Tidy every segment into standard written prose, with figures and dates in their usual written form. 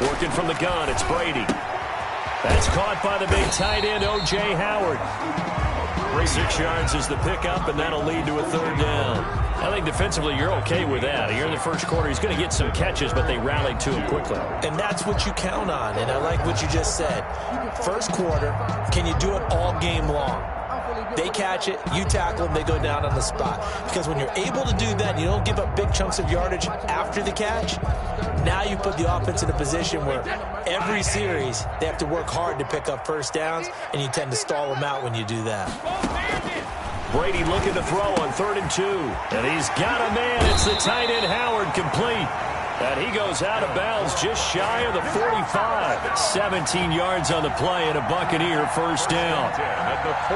Working from the gun, it's Brady. That's caught by the big tight end, O.J. Howard. 6 yards is the pickup, and that'll lead to a third down. I think defensively you're okay with that. Here in the first quarter, he's going to get some catches, but they rallied to him quickly. And that's what you count on, and I like what you just said. First quarter, can you do it all game long? They catch it, you tackle them, they go down on the spot. Because when you're able to do that, you don't give up big chunks of yardage after the catch, now you put the offense in a position where every series they have to work hard to pick up first downs, and you tend to stall them out when you do that. Brady looking to throw on 3rd and 2. And he's got a man. It's the tight end Howard, complete. And he goes out of bounds just shy of the 45. 17 yards on the play and a Buccaneer first down.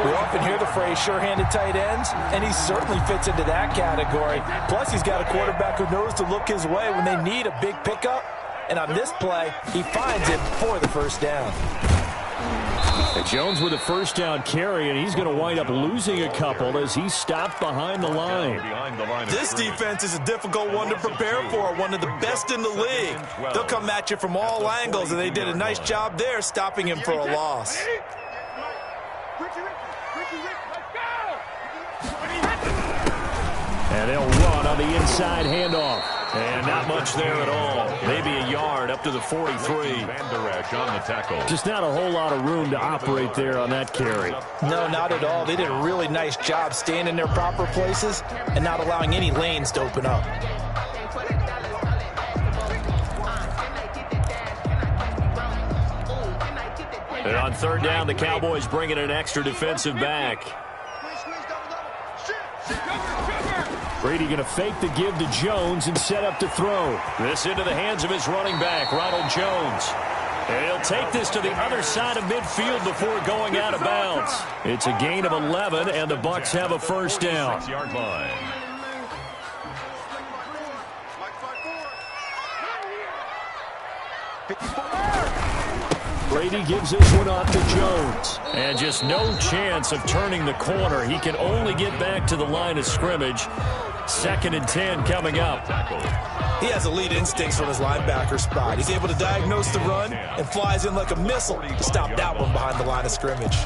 We often hear the phrase sure-handed tight ends, and he certainly fits into that category. Plus, he's got a quarterback who knows to look his way when they need a big pickup. And on this play, he finds it for the first down. And Jones with a first down carry, and he's going to wind up losing a couple as he's stopped behind the line. This defense is a difficult one to prepare for, one of the best in the league. They'll come at you from all angles, and they did a nice job there stopping him for a loss. And they'll run on the inside handoff. And not much there at all. Maybe a yard up to the 43. Just not a whole lot of room to operate there on that carry. No, not at all. They did a really nice job staying in their proper places and not allowing any lanes to open up. And on 3rd down, the Cowboys bring in an extra defensive back. Brady going to fake the give to Jones and set up to throw. This into the hands of his running back, Ronald Jones. And he'll take this to the other side of midfield before going out of bounds. It's a gain of 11, and the Bucs have a first down. Brady gives this one off to Jones. And just no chance of turning the corner. He can only get back to the line of scrimmage. 2nd and 10 coming up. He has elite instincts from his linebacker spot. He's able to diagnose the run and flies in like a missile to stop that one behind the line of scrimmage.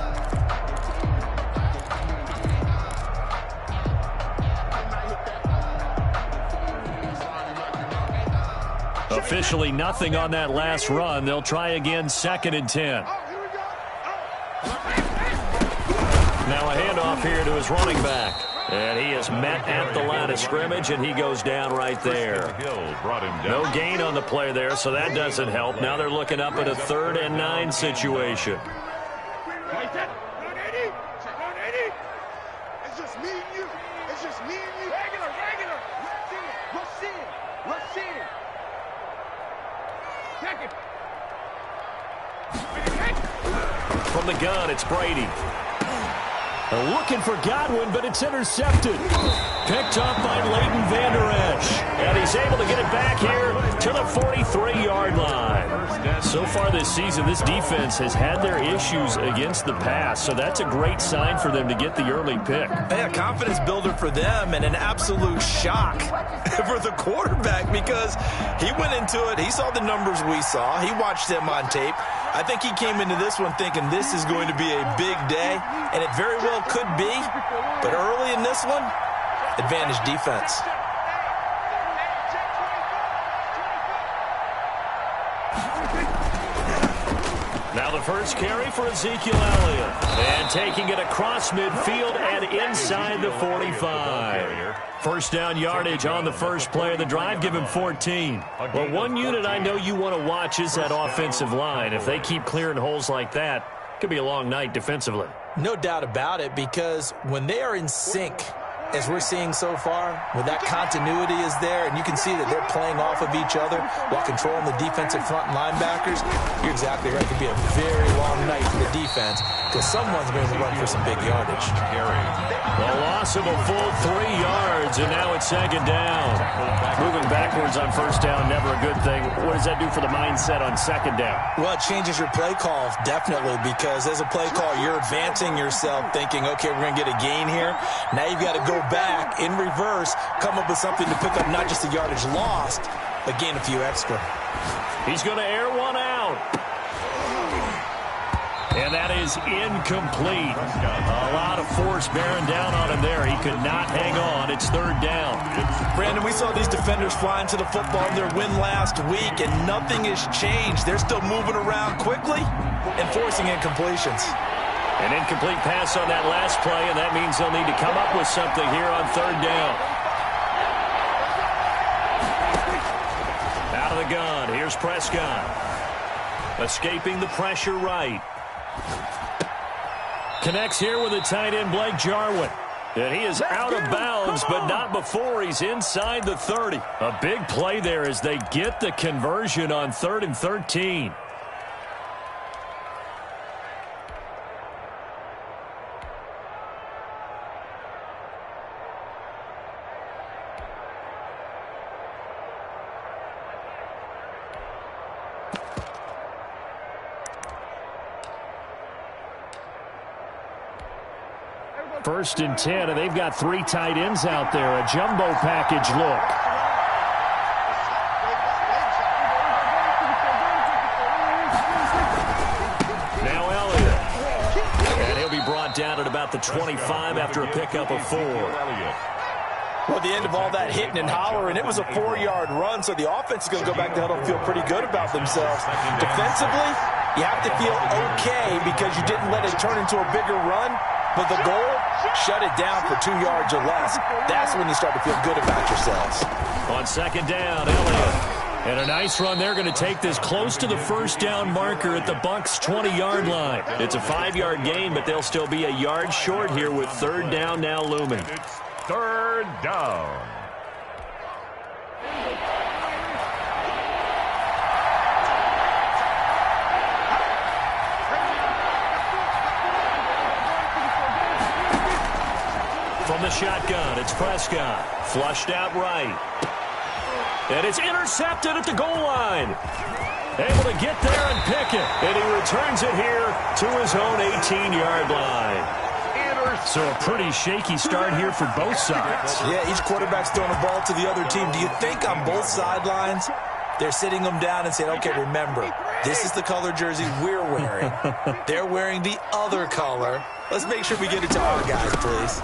Officially nothing on that last run. They'll try again, 2nd and 10. Now a handoff here to his running back. And he is met at the line of scrimmage, and he goes down right there. No gain on the play there, so that doesn't help. Now they're looking up at a 3rd and 9 situation. It's just me and you. It's just me and you. Regular. Rush in. From the gun, it's Brady. Looking for Godwin, but it's intercepted. Picked up by Leighton Vander Esch. And he's able to get it back here to the 43-yard line. So far this season, this defense has had their issues against the pass, so that's a great sign for them to get the early pick. Yeah, confidence builder for them and an absolute shock for the quarterback because he went into it. He saw the numbers we saw. He watched them on tape. I think he came into this one thinking this is going to be a big day, and it very well could be. But early in this one, advantage defense. Now the first carry for Ezekiel Elliott. And taking it across midfield and inside the 45. First down yardage on the first play of the drive. Give him 14. Well, one unit I know you want to watch is that offensive line. If they keep clearing holes like that, it could be a long night defensively. No doubt about it, because when they are in sync, as we're seeing so far, when that continuity is there, and you can see that they're playing off of each other while controlling the defensive front linebackers, you're exactly right. It could be a very long night for the defense because someone's going to run for some big yardage. The loss of a full 3 yards, and now it's 2nd down. Moving backwards on first down, never a good thing. What does that do for the mindset on 2nd down? Well, it changes your play call, definitely, because as a play call, you're advancing yourself thinking, okay, we're going to get a gain here. Now you've got to go back in reverse, come up with something to pick up not just the yardage lost, but gain a few extra. He's going to air one out. And that is incomplete. A lot of force bearing down on him there. He could not hang on. It's third down. Brandon, we saw these defenders flying to the football in their win last week, and nothing has changed. They're still moving around quickly and forcing incompletions. An incomplete pass on that last play, and that means they'll need to come up with something here on third down. Out of the gun, here's Prescott. Escaping the pressure right. Connects here with the tight end, Blake Jarwin. And he is out of bounds, but not before he's inside the 30. A big play there as they get the conversion on 3rd and 13. First and 10, and they've got 3 tight ends out there. A jumbo package look. Now Elliott. And he'll be brought down at about the 25 after a pickup of 4. Well, the end of all that hitting and hollering, it was a 4-yard run, so the offense is going to go back to huddle and feel pretty good about themselves. Defensively, you have to feel okay because you didn't let it turn into a bigger run, but the goal, shut it down for 2 yards or less. That's when you start to feel good about yourselves. On second down, Elliott. And a nice run. They're going to take this close to the first down marker at the Bucs' 20-yard line. It's a 5-yard gain, but they'll still be a yard short here with third down now looming. It's third down. From the shotgun, it's Prescott. Flushed out right. And it's intercepted at the goal line. Able to get there and pick it. And he returns it here to his own 18-yard line. So a pretty shaky start here for both sides. Yeah, each quarterback's throwing the ball to the other team. Do you think on both sidelines they're sitting them down and saying, okay, remember, this is the color jersey we're wearing. They're wearing the other color. Let's make sure we get it to our guys, please.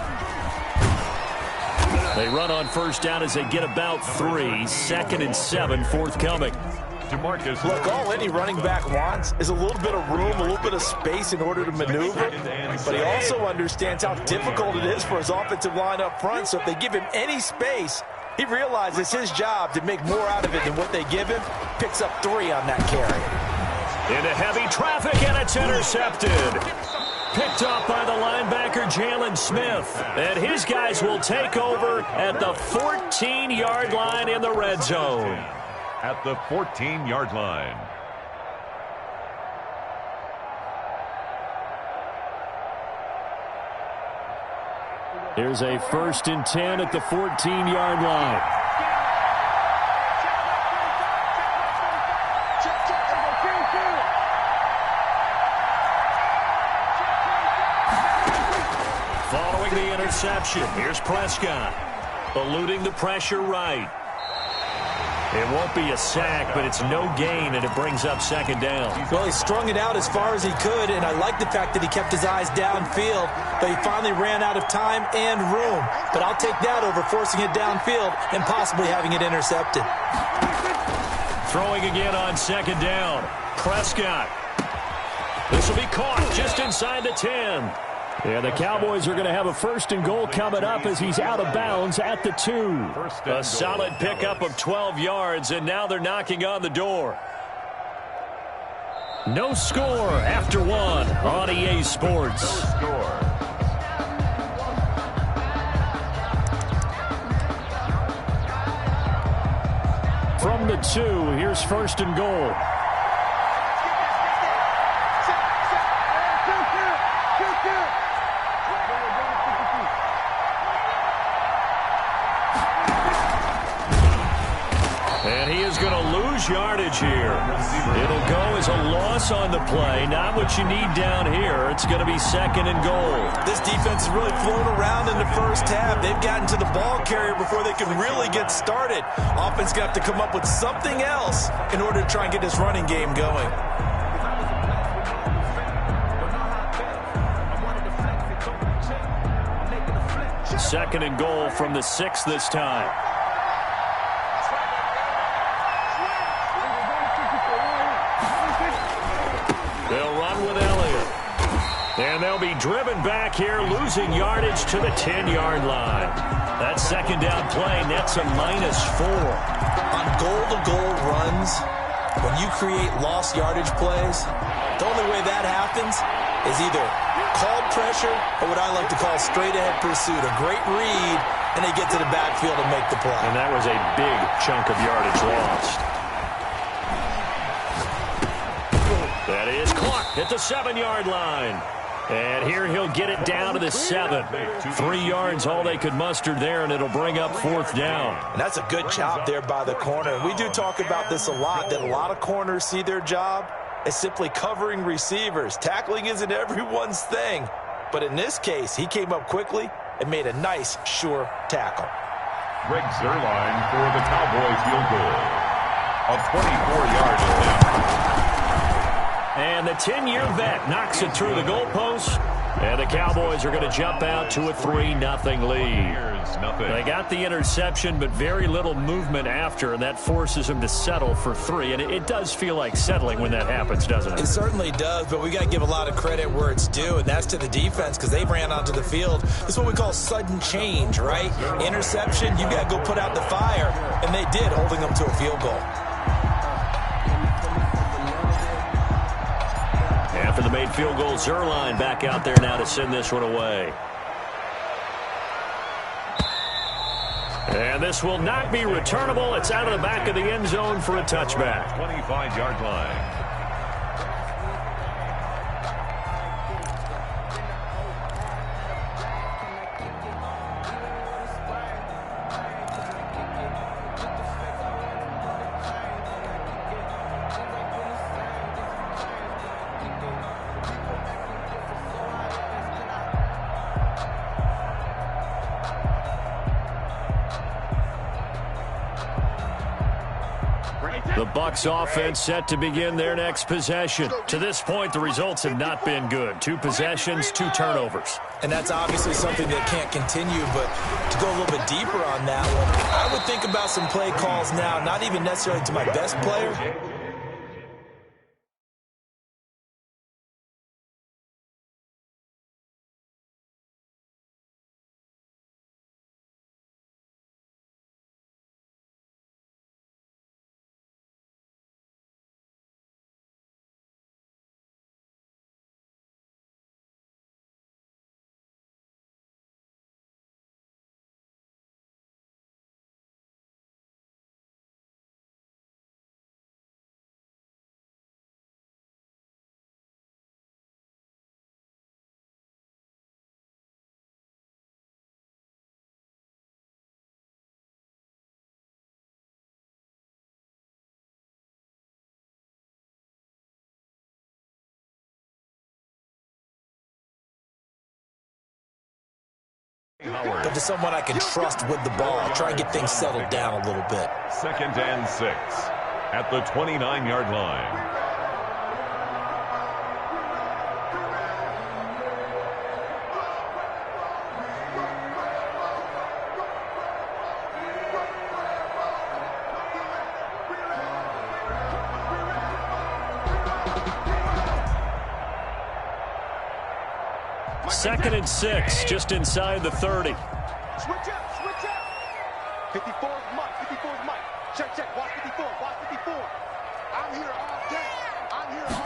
They run on first down as they get about 3. 2nd and 7 forthcoming. Look, all any running back wants is a little bit of room, a little bit of space in order to maneuver. But he also understands how difficult it is for his offensive line up front. So if they give him any space, he realizes it's his job to make more out of it than what they give him. Picks up 3 on that carry. Into heavy traffic, and it's intercepted. Picked off by the linebacker, Jalen Smith. And his guys will take over at the 14-yard line in the red zone. At the 14-yard line. Here's a 1st and 10 at the 14-yard line. Following the interception, here's Prescott. Eluding the pressure right. It won't be a sack, but it's no gain, and it brings up second down. Well, he strung it out as far as he could, and I like the fact that he kept his eyes downfield, but he finally ran out of time and room. But I'll take that over forcing it downfield and possibly having it intercepted. Throwing again on second down. Prescott. This will be caught just inside the 10. Yeah, the Cowboys are going to have a 1st and goal coming up as he's out of bounds at the 2. A solid pickup of 12 yards, and now they're knocking on the door. No score after 1 on EA Sports. From the 2, here's 1st and goal. And he is going to lose yardage here. It'll go as a loss on the play. Not what you need down here. It's going to be 2nd and goal. This defense is really flown around in the first half. They've gotten to the ball carrier before they can really get started. Offense got to come up with something else in order to try and get this running game going. Second and goal from the 6 this time. They'll run with Elliott. And they'll be driven back here, losing yardage to the 10-yard line. That second down play nets a -4. On goal-to-goal runs, when you create lost yardage plays, the only way that happens is either called pressure or what I like to call straight-ahead pursuit. A great read, and they get to the backfield and make the play. And that was a big chunk of yardage lost. That is clocked at the 7-yard line. And here he'll get it down to the 7. 3 yards, all they could muster there, and it'll bring up 4th down. And that's a good job there by the corner. We do talk about this a lot, that a lot of corners see their job as simply covering receivers. Tackling isn't everyone's thing. But in this case, he came up quickly and made a nice, sure tackle. Greg Zuerlein for the Cowboys field goal. A 24-yard attempt. And the 10-year vet knocks it through the goalpost. And the Cowboys are going to jump out to a 3-0 lead. They got the interception, but very little movement after, and that forces them to settle for 3. And it does feel like settling when that happens, doesn't it? It certainly does, but we got to give a lot of credit where it's due, and that's to the defense because they ran onto the field. This is what we call sudden change, right? Interception, you got to go put out the fire, and they did, holding them to a field goal. After the made field goal, Zuerlein back out there now to send this one away. And this will not be returnable. It's out of the back of the end zone for a touchback. 25-yard line. The Bucs offense set to begin their next possession. To this point, the results have not been good. 2 possessions, 2 turnovers. And that's obviously something that can't continue, but to go a little bit deeper on that one, I would think about some play calls now, not even necessarily to my best player. But to someone I can trust with the ball, try and get things settled down a little bit. 2nd and 6 at the 29-yard line. Second and 6, just inside the 30. Switch up, switch up. 54 is Mike, 54 is Mike. Check, check, watch 54, watch 54. I'm here all day. I'm here all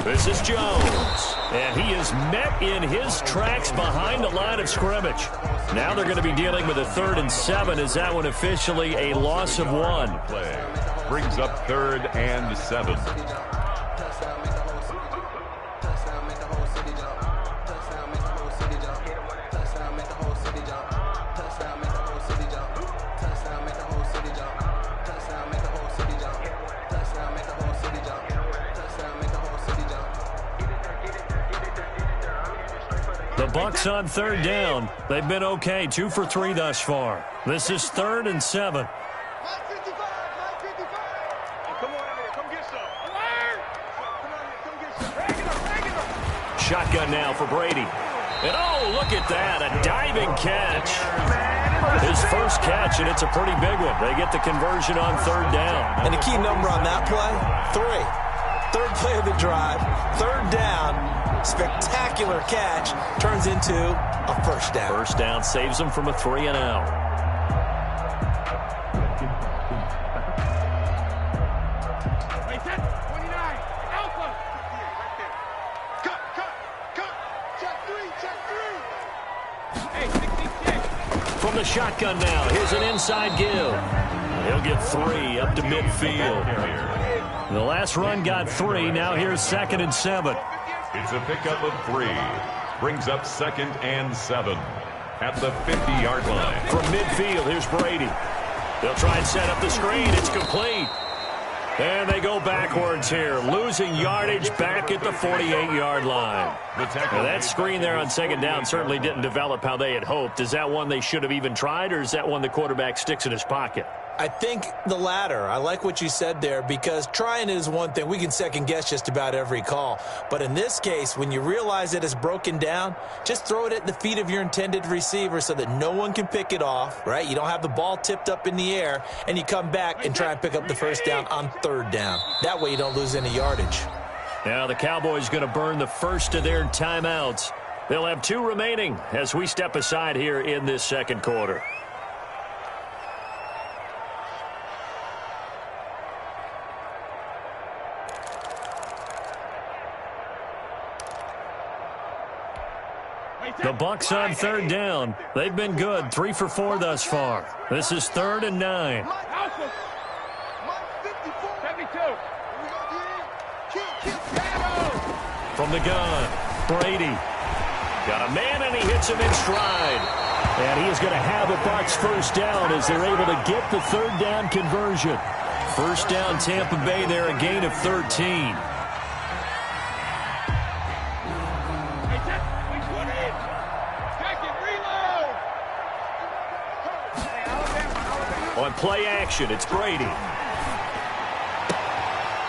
day. This is Jones, and he is met in his tracks behind the line of scrimmage. Now they're going to be dealing with a 3rd and 7. Is that one officially a loss of 1? Play brings up 3rd and 7. Bucs on third down. They've been okay, 2 for 3 thus far. This is 3rd and 7. Shotgun now for Brady. And oh, look at that, a diving catch. His first catch, and it's a pretty big one. They get the conversion on third down. And the key number on that play, 3. Third play of the drive, third down, spectacular catch, turns into a first down. First down saves them from a 3-and-out. From the shotgun now, here's an inside give. He'll get 3 up to midfield. The last run got 3. Now here's 2nd and 7. It's a pickup of 3. Brings up 2nd and 7 at the 50-yard line. From midfield, here's Brady. They'll try and set up the screen. It's complete. And they go backwards here, losing yardage back at the 48-yard line. Now that screen there on 2nd down certainly didn't develop how they had hoped. Is that one they should have even tried, or is that one the quarterback sticks in his pocket? I think the latter. I like what you said there, because trying it is one thing. We can second guess just about every call. But in this case, when you realize it is broken down, just throw it at the feet of your intended receiver so that no one can pick it off, right? You don't have the ball tipped up in the air, and you come back and try and pick up the first down on third down. That way you don't lose any yardage. Now the Cowboys going to burn the first of their timeouts. They'll have 2 remaining as we step aside here in this second quarter. The Bucs on third down. They've been good, 3 for 4 thus far. This is 3rd and 9. From the gun, Brady. Got a man, and he hits him in stride. And he is going to have a Bucs first down as they're able to get the third down conversion. First down, Tampa Bay there, a gain of 13. On play action, it's Brady.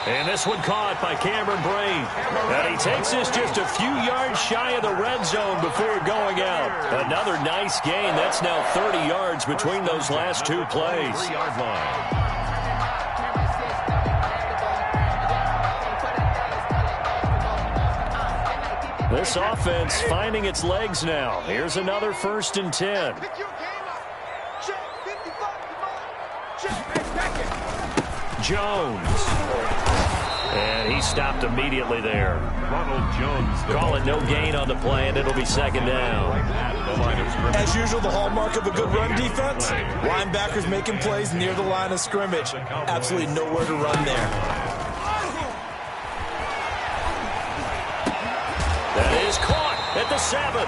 And this one caught by Cameron Brate. And he takes this just a few yards shy of the red zone before going out. Another nice gain. That's now 30 yards between those last 2 plays. 3-yard line. This offense finding its legs now. Here's another 1st and 10. Jones. And he stopped immediately there. Ronald Jones. Calling no gain on the play, and it'll be 2nd down. As usual, the hallmark of a good run defense, linebackers making plays near the line of scrimmage. Absolutely nowhere to run there. That is caught at the 7.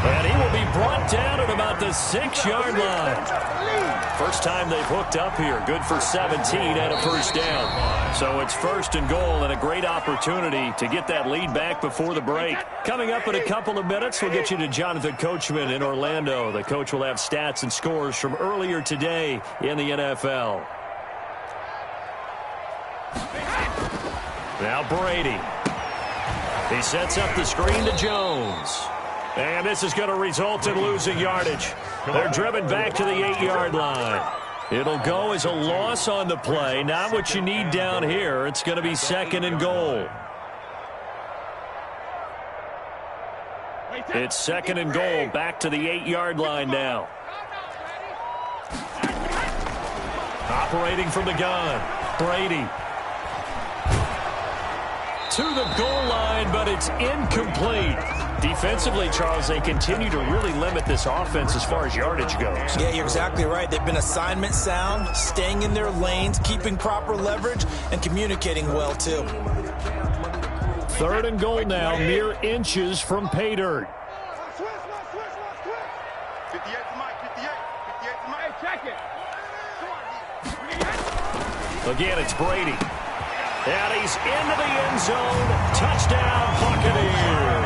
And he will be brought down at about the 6-yard line. First time they've hooked up here. Good for 17 and a first down. So it's 1st and goal, and a great opportunity to get that lead back before the break. Coming up in a couple of minutes, we'll get you to Jonathan Coachman in Orlando. The coach will have stats and scores from earlier today in the NFL. Now Brady. He sets up the screen to Jones. And this is going to result in losing yardage. They're driven back to the 8-yard line. It'll go as a loss on the play. Not what you need down here. It's going to be 2nd and goal. It's 2nd and goal, back to the 8-yard line now. Operating from the gun, Brady. To the goal line, but it's incomplete. Defensively, Charles, they continue to really limit this offense as far as yardage goes. Yeah, you're exactly right. They've been assignment sound, staying in their lanes, keeping proper leverage, and communicating well, too. 3rd and goal now, mere inches from pay dirt. 58 to Mike, 58 to Mike. Check it. Again, it's Brady. And he's into the end zone. Touchdown, Buccaneers.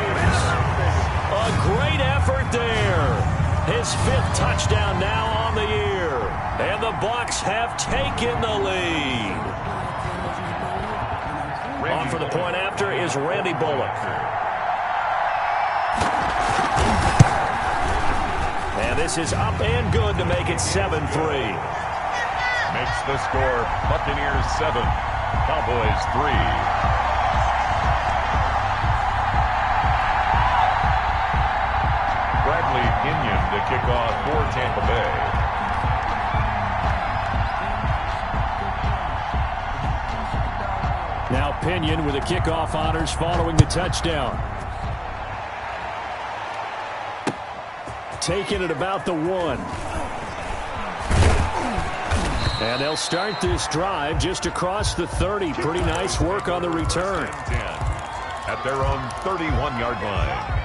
A great effort there. His 5th touchdown now on the year. And the Bucs have taken the lead. On for the point after is Randy Bullock. And this is up and good to make it 7-3. Makes the score Buccaneers 7, Cowboys 3. Bradley Pinion to kick off for Tampa Bay. Now Pinion with the kickoff honors following the touchdown. Taking it about the 1. And they'll start this drive just across the 30. Pretty nice work on the return. At their own 31-yard line.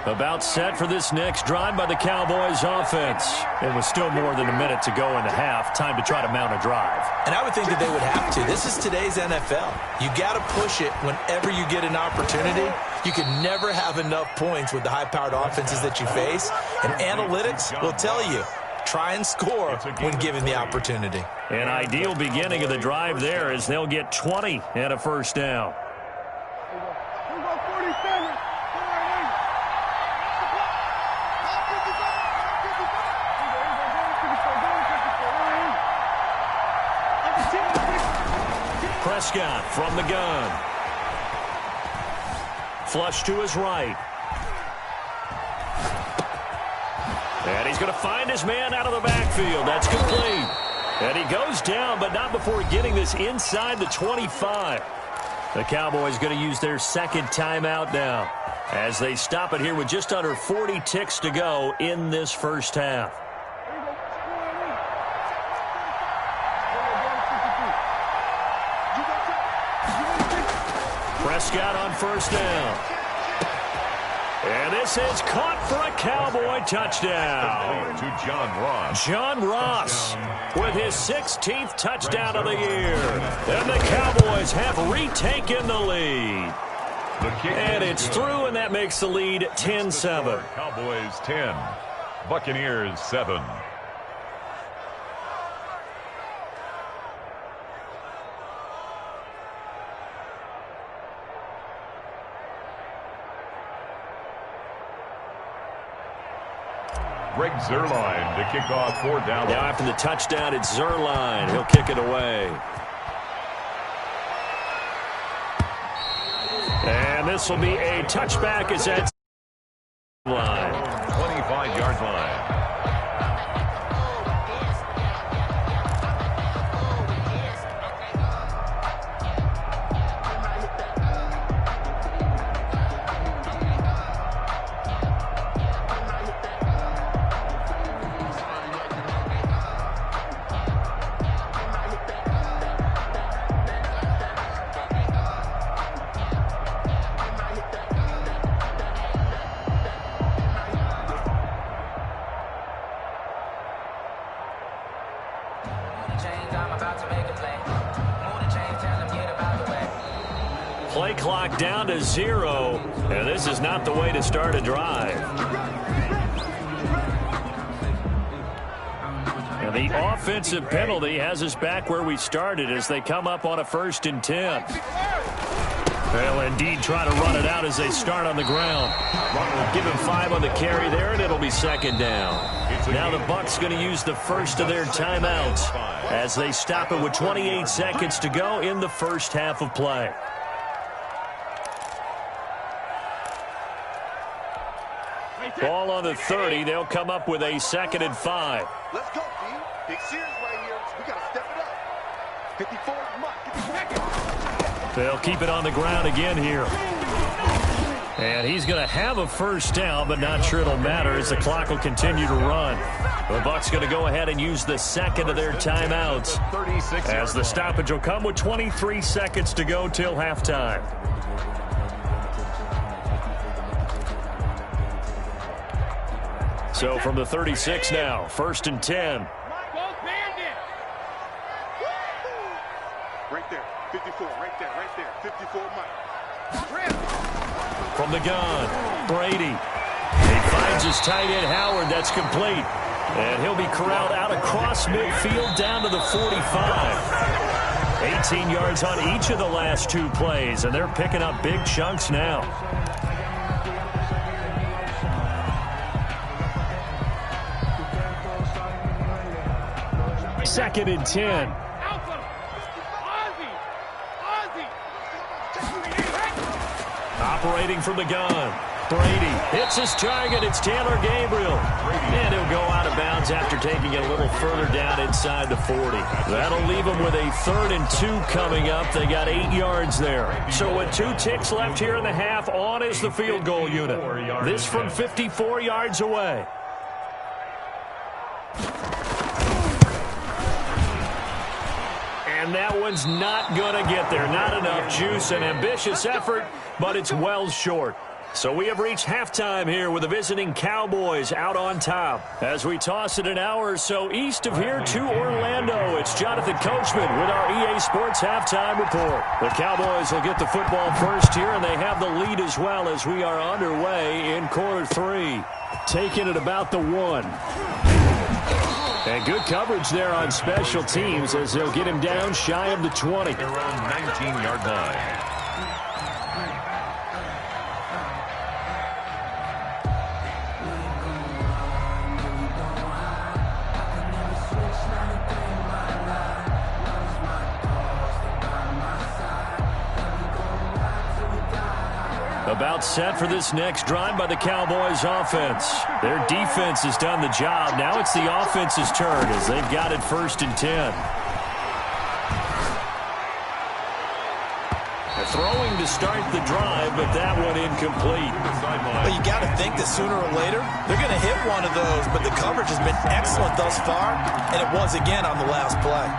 About set for this next drive by the Cowboys offense. It was still more than a minute to go in the half. Time to try to mount a drive. And I would think that they would have to. This is today's NFL. You got to push it whenever you get an opportunity. You can never have enough points with the high-powered offenses that you face. And analytics will tell you, try and score when given the opportunity. An ideal beginning of the drive there as they'll get 20 and a first down. Prescott from the gun. Flush to his right. And he's going to find his man out of the backfield. That's complete. And he goes down, but not before getting this inside the 25. The Cowboys going to use their 2nd timeout now as they stop it here with just under 40 ticks to go in this first half. Prescott on first down. And this is caught for a Cowboy touchdown. To John Ross. John Ross with his 16th touchdown of the year. And the Cowboys have retaken the lead. And it's through, and that makes the lead 10-7. Cowboys 10, Buccaneers 7. Greg Zuerlein to kick off for Dallas. Now after the touchdown, it's Zuerlein. He'll kick it away. And this will be a touchback as that's line. 25-yard line. Play clock down to 0, and this is not the way to start a drive. And the offensive penalty has us back where we started as they come up on a 1st and 10. They'll indeed try to run it out as they start on the ground. Give him 5 on the carry there, and it'll be 2nd down. Now the Bucs going to use the first of their timeouts as they stop it with 28 seconds to go in the first half of play. Ball on the 30. They'll come up with a 2nd and 5. Let's go, D. Big series right here. We got to step it up. 54 They'll keep it on the ground again here. And he's going to have a first down, but not sure it'll matter as the clock will continue to run. The Bucs going to go ahead and use the 2nd of their timeouts as the stoppage will come with 23 seconds to go till halftime. So from the 36 now, 1st and 10. Right there, 54, right there, 54, Mike. From the gun, Brady. He finds his tight end, Howard. That's complete. And he'll be corralled out across midfield down to the 45. 18 yards on each of the last 2 plays, and they're picking up big chunks now. Second and 10. Operating from the gun. Brady hits his target. It's Taylor Gabriel. And he'll go out of bounds after taking it a little further down inside the 40. That'll leave them with a 3rd and 2 coming up. They got 8 yards there. So with 2 ticks left here in the half, on is the field goal unit. This from 54 yards away. And that one's not going to get there. Not enough juice. An ambitious effort, but it's well short. So we have reached halftime here with the visiting Cowboys out on top. As we toss it an hour or so east of here to Orlando, it's Jonathan Coachman with our EA Sports Halftime Report. The Cowboys will get the football first here, and they have the lead as well as we are underway in quarter 3. Taking it about the 1. And good coverage there on special teams as they'll get him down shy of the 20. Their own 19-yard line. About set for this next drive by the Cowboys offense. Their defense has done the job. Now it's the offense's turn as they've got it 1st and 10. Throwing to start the drive, but that one incomplete. Well, you got to think that sooner or later they're going to hit one of those, but the coverage has been excellent thus far, and it was again on the last play.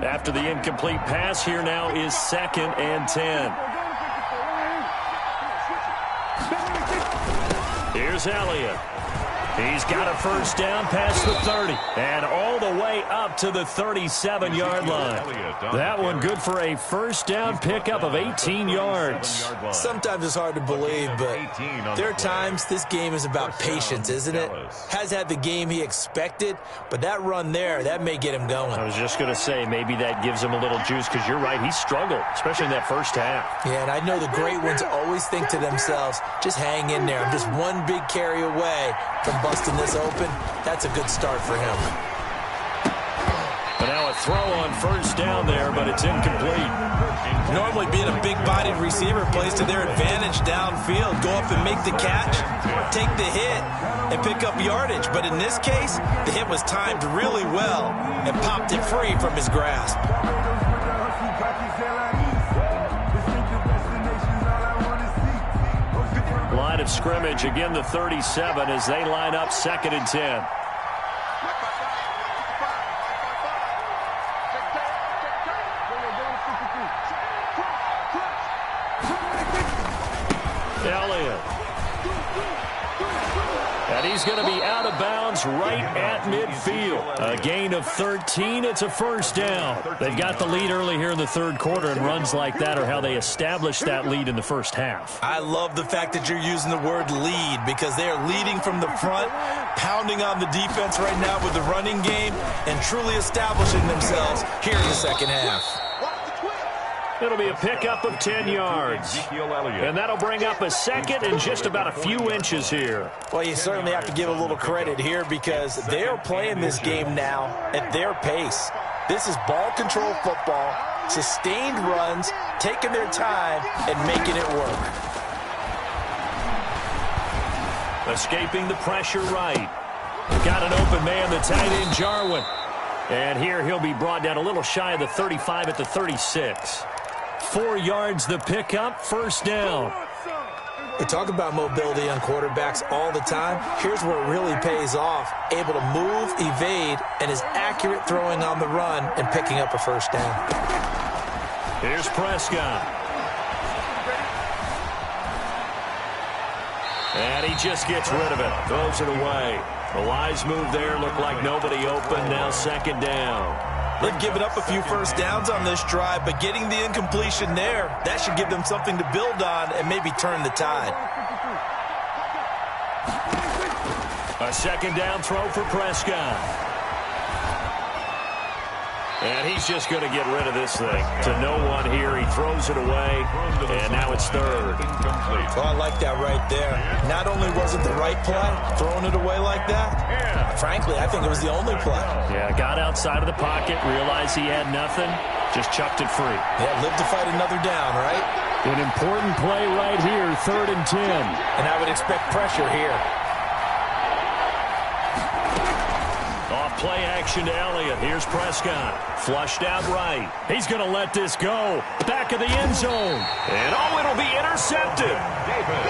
After the incomplete pass, here now is 2nd and 10. Here's Elliott. He's got a 1st down past the 30 and all the way up to the 37-yard line. That one good for a 1st down pickup of 18 yards. Sometimes it's hard to believe, but there are times this game is about patience, isn't it? Has had the game he expected, but that run there, that may get him going. I was just going to say maybe that gives him a little juice because you're right, he struggled, especially in that 1st half. Yeah, and I know the great ones always think to themselves, just hang in there. I'm just one big carry away from busting this open. That's a good start for him. But now a throw on 1st down there, but it's incomplete. Normally being a big-bodied receiver plays to their advantage downfield. Go up and make the catch, take the hit, and pick up yardage. But in this case, the hit was timed really well and popped it free from his grasp. Line of scrimmage, again the 37 as they line up 2nd and 10. Elliott. And he's going to be out of bounds right at midfield. A gain of 13. It's a first down. They've got the lead early here in the third quarter, and runs like that are how they established that lead in the first half. I love the fact that you're using the word lead, because they are leading from the front, pounding on the defense right now with the running game, and truly establishing themselves here in the second half. It'll be a pickup of 10 yards. And that'll bring up a second and just about a few inches here. Well, you certainly have to give a little credit here, because they're playing this game now at their pace. This is ball control football, sustained runs, taking their time, and making it work. Escaping the pressure right. Got an open man, the tight end, Jarwin. And here he'll be brought down a little shy of the 35 at the 36. 4 yards the pickup, first down. We talk about mobility on quarterbacks all the time. Here's where it really pays off. Able to move, evade, and is accurate throwing on the run and picking up a first down. Here's Prescott. And he just gets rid of it. Throws it away. The wise move there. Looked like nobody open. Now second down. They've given up a few first downs on this drive, but getting the incompletion there, that should give them something to build on and maybe turn the tide. A second down throw for Prescott. And he's just going to get rid of this thing. To no one here. He throws it away, and now it's third. Oh, I like that right there. Not only was it the right play, throwing it away like that, frankly, I think it was the only play. Yeah, got outside of the pocket, realized he had nothing, just chucked it free. Yeah, live to fight another down, right? An important play right here, 3rd and 10. And I would expect pressure here. Off play action to Elliott. Here's Prescott. Flushed out right. He's going to let this go. Back of the end zone. And it'll be intercepted.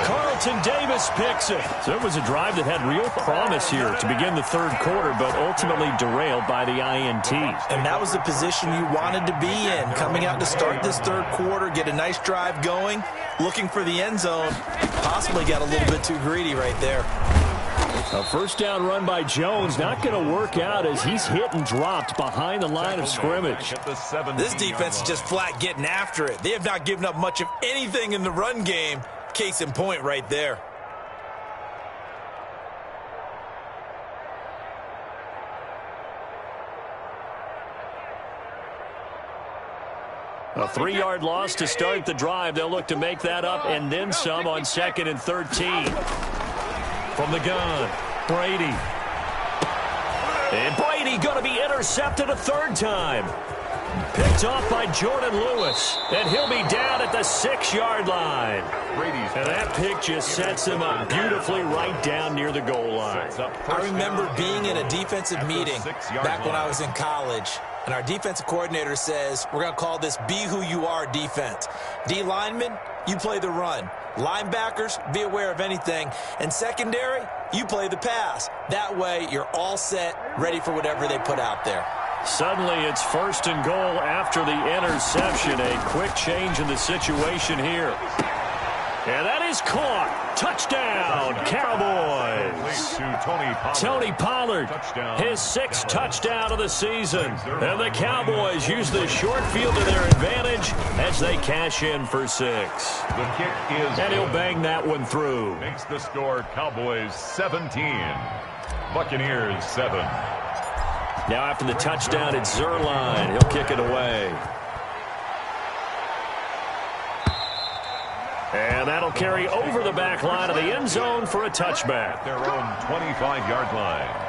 Carlton Davis picks it. So it was a drive that had real promise here to begin the third quarter, but ultimately derailed by the INT. And that was the position you wanted to be in. Coming out to start this third quarter, get a nice drive going, looking for the end zone. Possibly got a little bit too greedy right there. A first down run by Jones, not going to work out as he's hit and dropped behind the line of scrimmage. This defense is just flat getting after it. They have not given up much of anything in the run game. Case in point right there. A 3-yard loss to start the drive. They'll look to make that up and then some on 2nd and 13. From the gun, Brady. And Brady going to be intercepted a third time. Picked off by Jordan Lewis. And he'll be down at the 6-yard line. And that pick just sets him up beautifully right down near the goal line. I remember being in a defensive meeting back when I was in college. And our defensive coordinator says, we're going to call this Be Who You Are defense. D linemen, you play the run. Linebackers, be aware of anything. And secondary, you play the pass. That way, you're all set, ready for whatever they put out there. Suddenly, it's 1st and goal after the interception. A quick change in the situation here. And that is caught. Touchdown, Cowboys. Tony Pollard, his 6th touchdown of the season. And the Cowboys use the short field to their advantage as they cash in for 6. The kick is and he'll bang that one through. Makes the score Cowboys 17, Buccaneers 7. Now after the touchdown, it's Zerline. He'll kick it away. And that'll carry over the back line of the end zone for a touchback. Their own 25-yard line.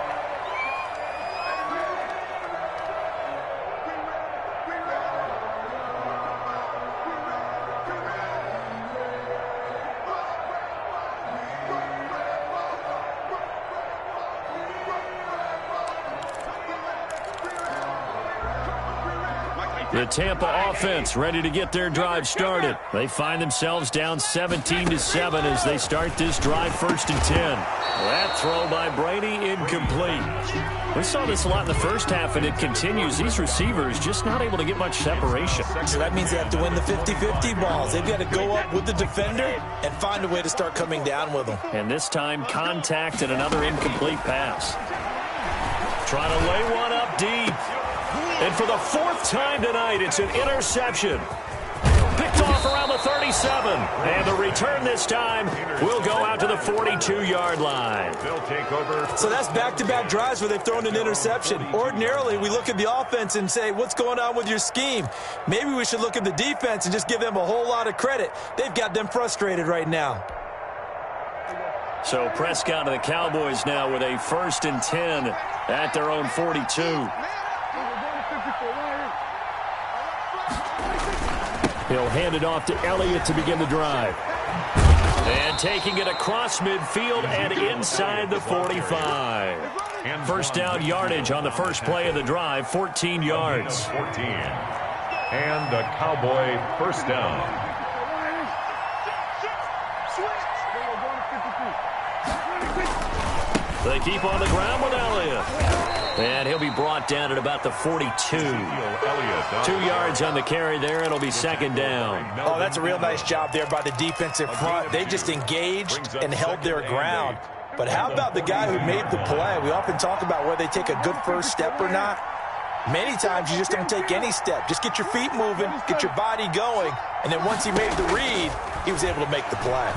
The Tampa offense ready to get their drive started. They find themselves down 17-7 as they start this drive 1st and 10. That throw by Brady incomplete. We saw this a lot in the first half, and it continues. These receivers just not able to get much separation. So that means they have to win the 50-50 balls. They've got to go up with the defender and find a way to start coming down with them. And this time, contact and another incomplete pass. Trying to lay one up deep. And for the 4th time tonight, it's an interception. Picked off around the 37. And the return this time will go out to the 42-yard line. So that's back-to-back drives where they've thrown an interception. Ordinarily, we look at the offense and say, what's going on with your scheme? Maybe we should look at the defense and just give them a whole lot of credit. They've got them frustrated right now. So Prescott and the Cowboys now with a 1st and 10 at their own 42. He'll hand it off to Elliott to begin the drive. And taking it across midfield and inside the 45. First down yardage on the first play of the drive, 14 yards. 14. And a Cowboy first down. They keep on the ground with Elliott. And he'll be brought down at about the 42. 2 yards on the carry there. It'll be 2nd down. Oh, that's a real nice job there by the defensive front. They just engaged and held their ground. But how about the guy who made the play? We often talk about whether they take a good first step or not. Many times you just don't take any step. Just get your feet moving, get your body going, and then once he made the read, he was able to make the play.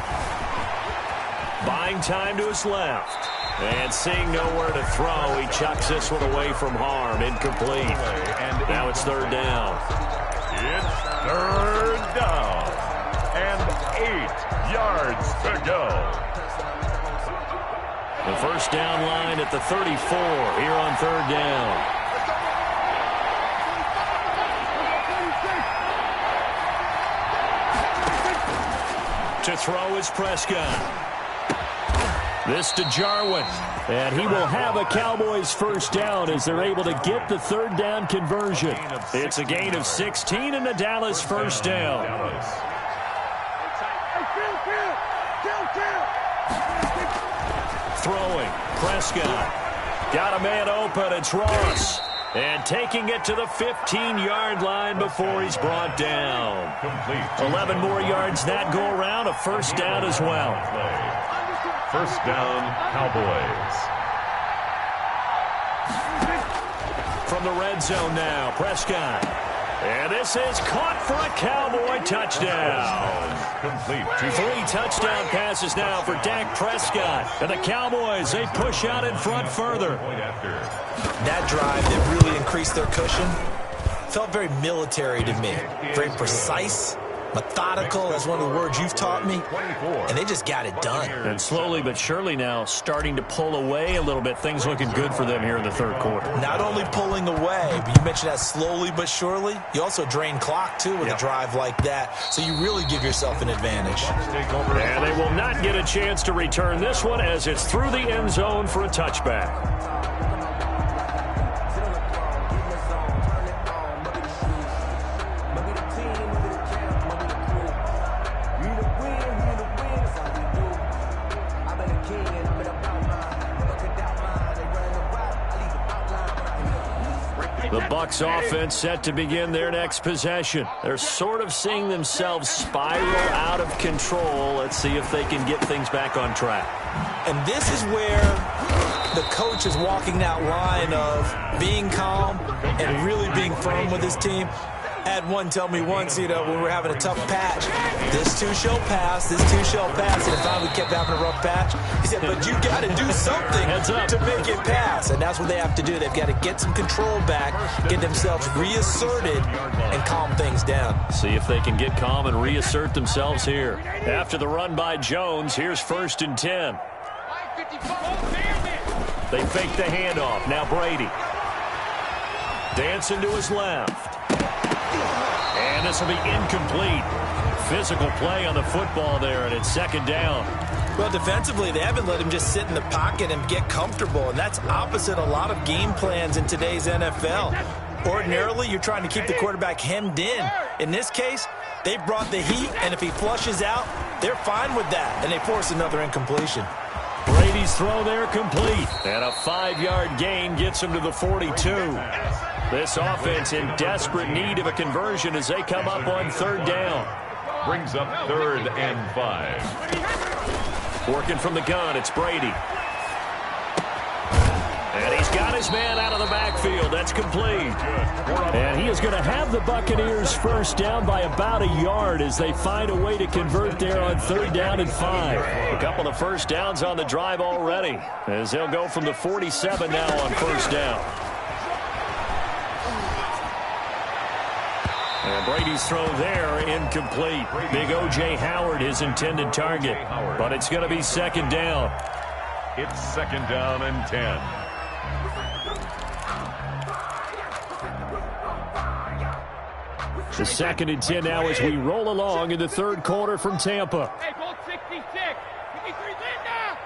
Buying time to his left. And seeing nowhere to throw, he chucks this one away from harm. Incomplete. And now it's 3rd down. It's 3rd down. And 8 yards to go. The first down line at the 34 here on 3rd down. To throw is Prescott. This to Jarwin. And he will have a Cowboys first down as they're able to get the 3rd down conversion. It's a gain of 16 and a Dallas first down. Throwing. Prescott. Got a man open. It's Ross. And taking it to the 15-yard line before he's brought down. 11 more yards that go around. A first down as well. First down, Cowboys. From the red zone now, Prescott. And this is caught for a Cowboy touchdown. Complete. 3 touchdown passes now for Dak Prescott. And the Cowboys, they push out in front further. That drive that really increased their cushion felt very military to me. Very precise, methodical, that's one of the words you've taught me, and they just got it done. And slowly but surely now starting to pull away a little bit. Things looking good for them here in the 3rd quarter. Not only pulling away, but you mentioned that slowly but surely. You also drain clock, too, with a drive like that, so you really give yourself an advantage. And they will not get a chance to return this one as it's through the end zone for a touchback. The Bucs offense set to begin their next possession. They're sort of seeing themselves spiral out of control. Let's see if they can get things back on track. And this is where the coach is walking that line of being calm and really being firm with his team. I had one tell me once, when we were having a tough patch, this too shall pass, this too shall pass, and finally we kept having a rough patch. He said, but you got to do something to make it pass, and that's what they have to do. They've got to get some control back, get themselves reasserted, and calm things down. See if they can get calm and reassert themselves here. After the run by Jones, here's 1st and 10. They fake the handoff. Now Brady. Dancing to his left. And this will be incomplete. Physical play on the football there, and it's 2nd down. Well, defensively, they haven't let him just sit in the pocket and get comfortable, and that's opposite a lot of game plans in today's NFL. Ordinarily, you're trying to keep the quarterback hemmed in. In this case, they brought the heat, and if he flushes out, they're fine with that, and they force another incompletion. Brady's throw there complete, and a 5-yard gain gets him to the 42. This offense in desperate need of a conversion as they come up on 3rd down. Brings up 3rd and 5. Working from the gun, it's Brady. And he's got his man out of the backfield. That's complete. And he is going to have the Buccaneers first down by about a yard as they find a way to convert there on 3rd down and 5. A couple of first downs on the drive already as they'll go from the 47 now on 1st down. And Brady's throw there incomplete. Big O.J. Howard, his intended target. But it's going to be 2nd down. It's 2nd down and 10. The 2nd and 10 now as we roll along in the 3rd quarter from Tampa. Hey, goal 66. 53's in now.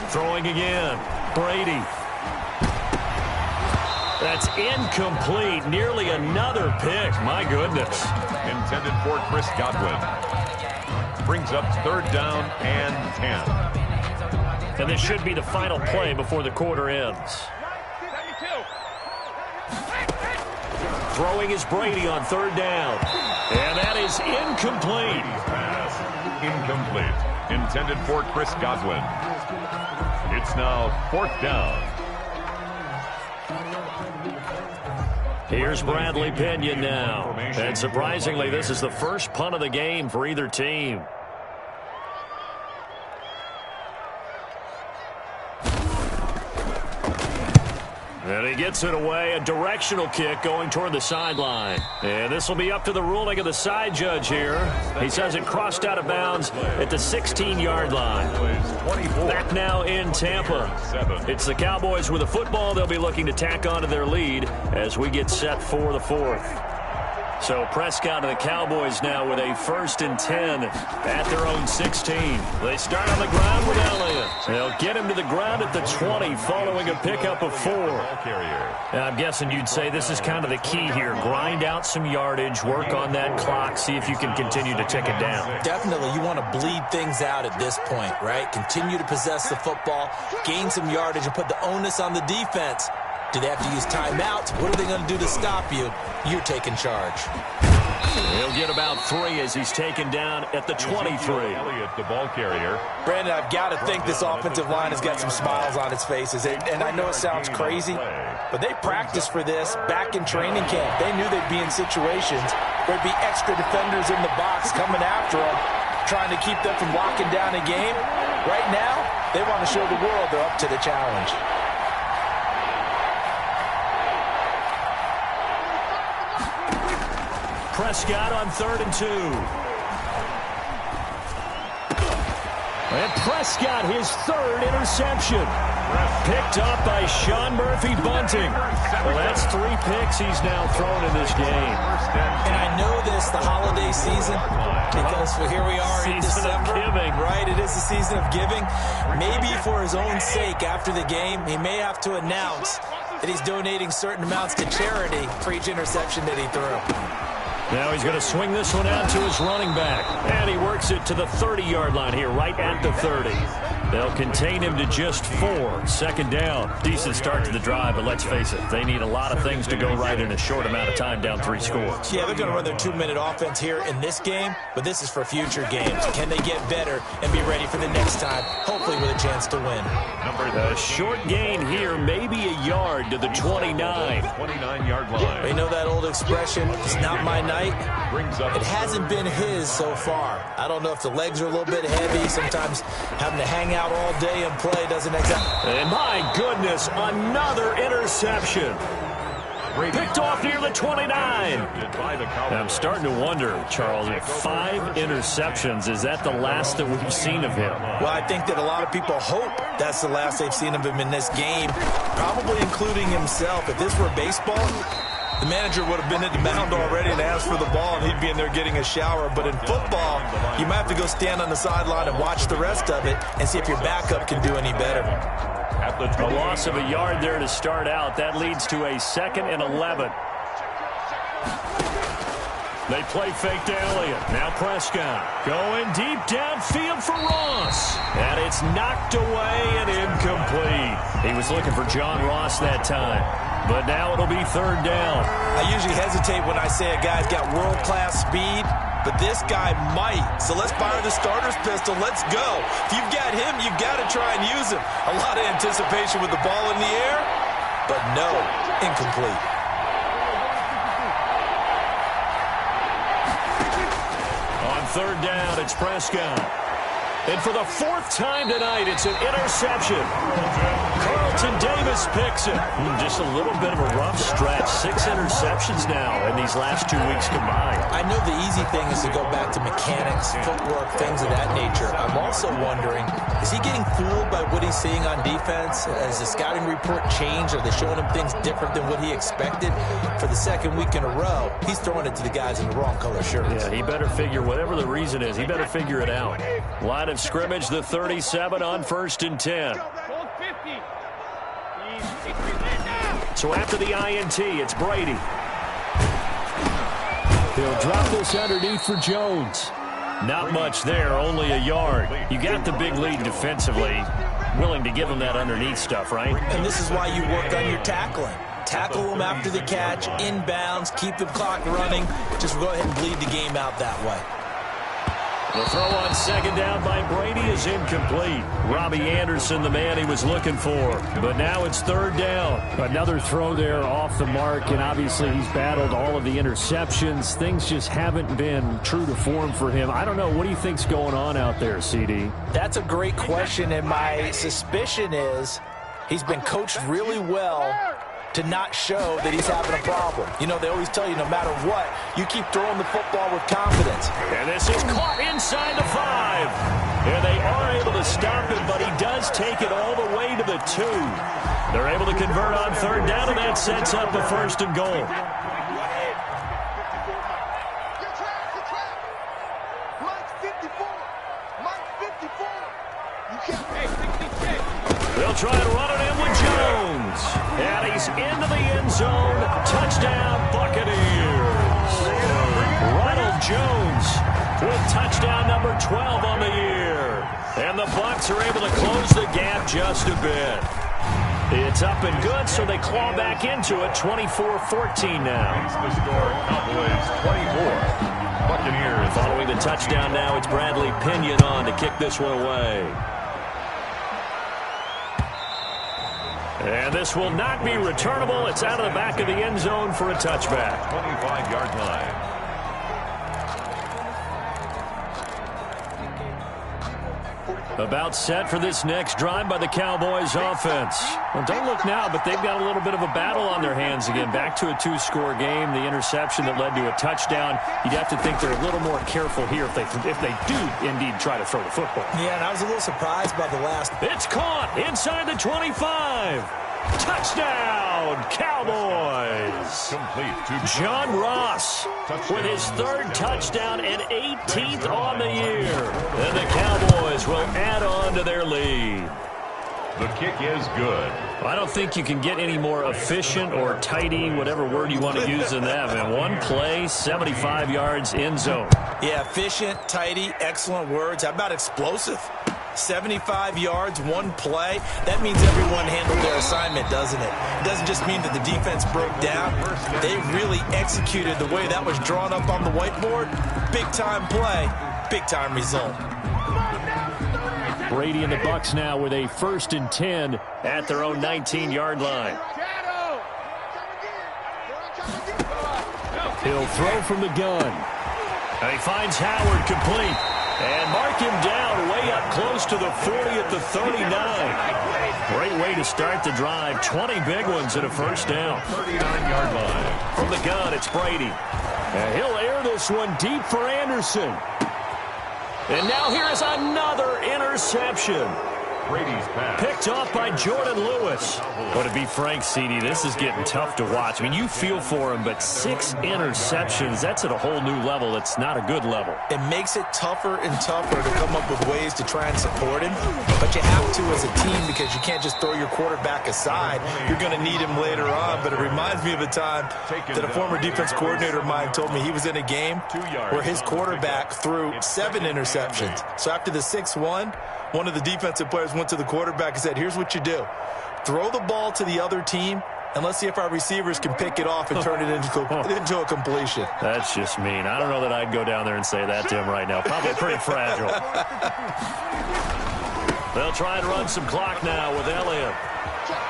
Throwing again. Brady. That's incomplete. Nearly another pick. My goodness. Intended for Chris Godwin. Brings up 3rd down and 10. And this should be the final play before the quarter ends. Throwing is Brady on 3rd down. And that is incomplete. Incomplete. Intended for Chris Godwin. It's now 4th down. Here's Bradley Pinion now. And surprisingly, this is the first punt of the game for either team. And he gets it away, a directional kick going toward the sideline. And this will be up to the ruling of the side judge here. He says it crossed out of bounds at the 16-yard line. Back now in Tampa. It's the Cowboys with the football. They'll be looking to tack onto their lead as we get set for the 4th. So Prescott and the Cowboys now with a 1st and 10 at their own 16. They start on the ground with Elliott. They'll get him to the ground at the 20 following a pickup of 4. And I'm guessing you'd say this is kind of the key here. Grind out some yardage, work on that clock, see if you can continue to tick it down. Definitely, you want to bleed things out at this point, right? Continue to possess the football, gain some yardage, and put the onus on the defense. Do they have to use timeouts? What are they going to do to stop you? You're taking charge. He'll get about 3 as he's taken down at the 23. Elliott, the ball carrier. Brandon, I've got to think this offensive line has got some smiles on its faces. And I know it sounds crazy, but they practiced for this back in training camp. They knew they'd be in situations where there'd be extra defenders in the box coming after them, trying to keep them from locking down a game. Right now, they want to show the world they're up to the challenge. Prescott on 3rd and 2. And Prescott, his 3rd interception. Picked up by Sean Murphy-Bunting. Well, that's 3 picks he's now thrown in this game. And I know this, the holiday season, because here we are in December. Giving. Right, it is the season of giving. Maybe for his own sake after the game, he may have to announce that he's donating certain amounts to charity for each interception that he threw. Now he's going to swing this one out to his running back. And he works it to the 30-yard line here, right at the 30. They'll contain him to just 4. 2nd down. Decent start to the drive, but let's face it, they need a lot of things to go right in a short amount of time, down 3 scores. Yeah, they're going to run their 2-minute offense here in this game, but this is for future games. Can they get better and be ready for the next time, hopefully with a chance to win? A short gain here, maybe a yard to the 29. 29-yard line. You know that old expression, it's not my night? It hasn't been his so far. I don't know if the legs are a little bit heavy. Sometimes having to hang out all day and play doesn't exactly. And my goodness, another interception. Picked off near the 29. I'm starting to wonder, Charles, 5 interceptions, is that the last that we've seen of him? Well, I think that a lot of people hope that's the last they've seen of him in this game, probably including himself. If this were baseball, The manager would have been at the mound already and asked for the ball, and he'd be in there getting a shower. But in football, you might have to go stand on the sideline and watch the rest of it and see if your backup can do any better. A loss of a yard there to start out. That leads to a 2nd and 11. They play fake to Elliott. Now Prescott going deep downfield for Ross. And it's knocked away and incomplete. He was looking for John Ross that time. But now it'll be 3rd down. I usually hesitate when I say a guy's got world-class speed, but this guy might. So let's fire the starter's pistol. Let's go. If you've got him, you've got to try and use him. A lot of anticipation with the ball in the air, but no, incomplete. On 3rd down, it's Prescott. And for the 4th time tonight, it's an interception. Carlton Davis picks it. Just a little bit of a rough stretch. 6 interceptions now in these last 2 weeks combined. I know the easy thing is to go back to mechanics, footwork, things of that nature. I'm also wondering, is he getting fooled by what he's seeing on defense? Has the scouting report changed? Are they showing him things different than what he expected? For the 2nd week in a row, he's throwing it to the guys in the wrong color shirts. Yeah, he better figure, whatever the reason is, he better figure it out. Line of scrimmage, the 37 on 1st and 10. So after the INT, it's Brady. He'll drop this underneath for Jones. Not much there, only a yard. You got the big lead defensively. Willing to give him that underneath stuff, right? And this is why you work on your tackling. Tackle them after the catch, inbounds, keep the clock running. Just go ahead and bleed the game out that way. The throw on 2nd down by Brady is incomplete. Robbie Anderson, the man he was looking for. But now it's 3rd down. Another throw there off the mark, and obviously he's battled all of the interceptions. Things just haven't been true to form for him. I don't know. What do you think's going on out there, CD? That's a great question, and my suspicion is he's been coached really well to not show that he's having a problem. You know, they always tell you no matter what, you keep throwing the football with confidence. And this is caught inside the 5. And they are able to stop him, but he does take it all the way to the 2. They're able to convert on 3rd down, and that sets up a 1st and goal. They'll try to run it in with Jones. And he's into the end zone. Touchdown, Buccaneers. Ronald Jones with touchdown number 12 on the year. And the Bucs are able to close the gap just a bit. It's up and good, so they claw back into it, 24-14 now. The score, Cowboys 24. Buccaneers. Following the touchdown now, it's Bradley Pinion on to kick this one away. And this will not be returnable. It's out of the back of the end zone for a touchback. 25-yard line. About set for this next drive by the Cowboys offense. Well, don't look now, but they've got a little bit of a battle on their hands again. Back to a 2-score game. The interception that led to a touchdown. You'd have to think they're a little more careful here if they do indeed try to throw the football. Yeah, and I was a little surprised by the last. It's caught inside the 25. Touchdown, Cowboys. Complete to John Ross with his 3rd touchdown and 18th on the year. And the Cowboys will add on to their lead. The kick is good. I don't think you can get any more efficient or tidy, whatever word you want to use in that. And one play, 75 yards in zone. Yeah, efficient, tidy, excellent words. How about explosive? 75 yards, one play. That means everyone handled their assignment, doesn't it? It doesn't just mean that the defense broke down. They really executed the way that was drawn up on the whiteboard. Big-time play, big-time result. Brady and the Bucs now with a 1st and 10 at their own 19-yard line. He'll throw from the gun. And he finds Howard complete. And mark him down way up close to the 40 at the 39. Great way to start the drive. 20 big ones and a 1st down. 39-yard line. From the gun, it's Brady. And he'll air this one deep for Anderson. And now here is another interception. Brady's pass. Picked off by Jordan Lewis. But to be frank, CD, this is getting tough to watch. I mean, you feel for him, but 6 interceptions, that's at a whole new level. It's not a good level. It makes it tougher and tougher to come up with ways to try and support him. But you have to as a team because you can't just throw your quarterback aside. You're going to need him later on. But it reminds me of a time that a former defense coordinator of mine told me he was in a game where his quarterback threw 7 interceptions. So after the 6-1, one of the defensive players went to the quarterback and said, here's what you do. Throw the ball to the other team, and let's see if our receivers can pick it off and turn it into a completion. That's just mean. I don't know that I'd go down there and say that to him right now. Probably pretty fragile. They'll try and run some clock now with Elliott.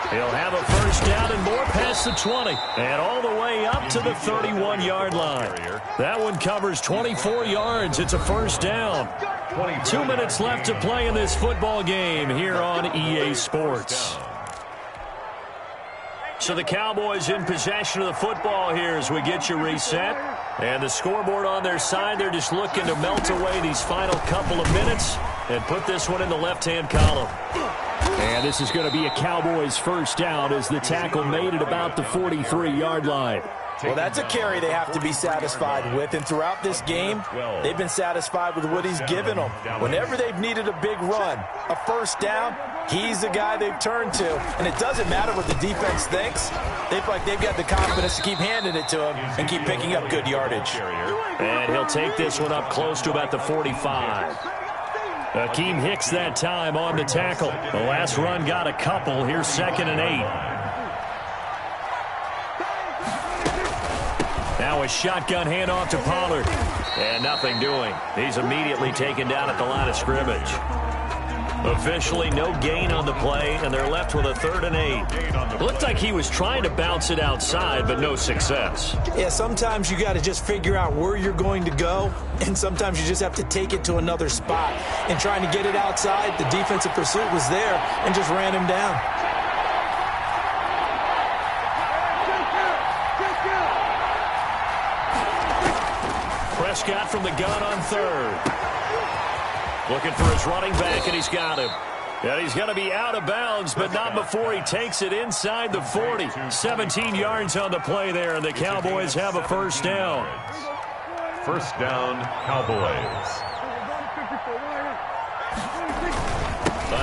He'll have a first down and more past the 20. And all the way up to the 31-yard line. That one covers 24 yards. It's a first down. 2 minutes left to play in this football game here on EA Sports. So the Cowboys in possession of the football here as we get you reset. And the scoreboard on their side, they're just looking to melt away these final couple of minutes and put this one in the left-hand column. And this is going to be a Cowboys first down as the tackle made at about the 43-yard line. Well, that's a carry they have to be satisfied with. And throughout this game, they've been satisfied with what he's given them. Whenever they've needed a big run, a first down, he's the guy they've turned to. And it doesn't matter what the defense thinks. They feel like they've got the confidence to keep handing it to him and keep picking up good yardage. And he'll take this one up close to about the 45. Akeem Hicks that time on the tackle. The last run got a couple. Here's 2nd and 8. Now a shotgun handoff to Pollard. And nothing doing. He's immediately taken down at the line of scrimmage. Officially no gain on the play, and they're left with a 3rd and 8. Looked like he was trying to bounce it outside, but no success. Yeah, sometimes you got to just figure out where you're going to go, and sometimes you just have to take it to another spot. And trying to get it outside, the defensive pursuit was there and just ran him down. Prescott from the gun on 3rd. Looking for his running back, and he's got him. And he's going to be out of bounds, but not before he takes it inside the 40. 17 yards on the play there, and the Cowboys have a first down. First down, Cowboys.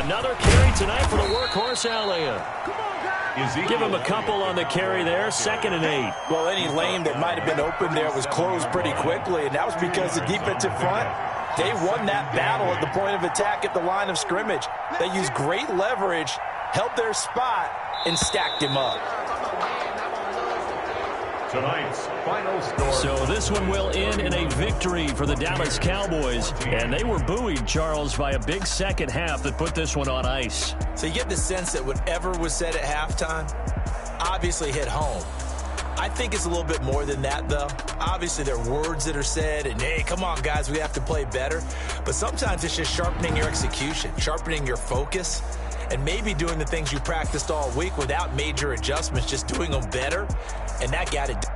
Another carry tonight for the workhorse Elliott. Give him a couple on the carry there. 2nd and 8. Well, any lane that might have been open there was closed pretty quickly, and that was because the defensive front, they won that battle at the point of attack at the line of scrimmage. They used great leverage, held their spot, and stacked him up. Tonight's final score. So this one will end in a victory for the Dallas Cowboys. And they were buoyed, Charles, by a big second half that put this one on ice. So you get the sense that whatever was said at halftime obviously hit home. I think it's a little bit more than that, though. Obviously, there are words that are said, and, hey, come on, guys, we have to play better. But sometimes it's just sharpening your execution, sharpening your focus, and maybe doing the things you practiced all week without major adjustments, just doing them better, and that got it done.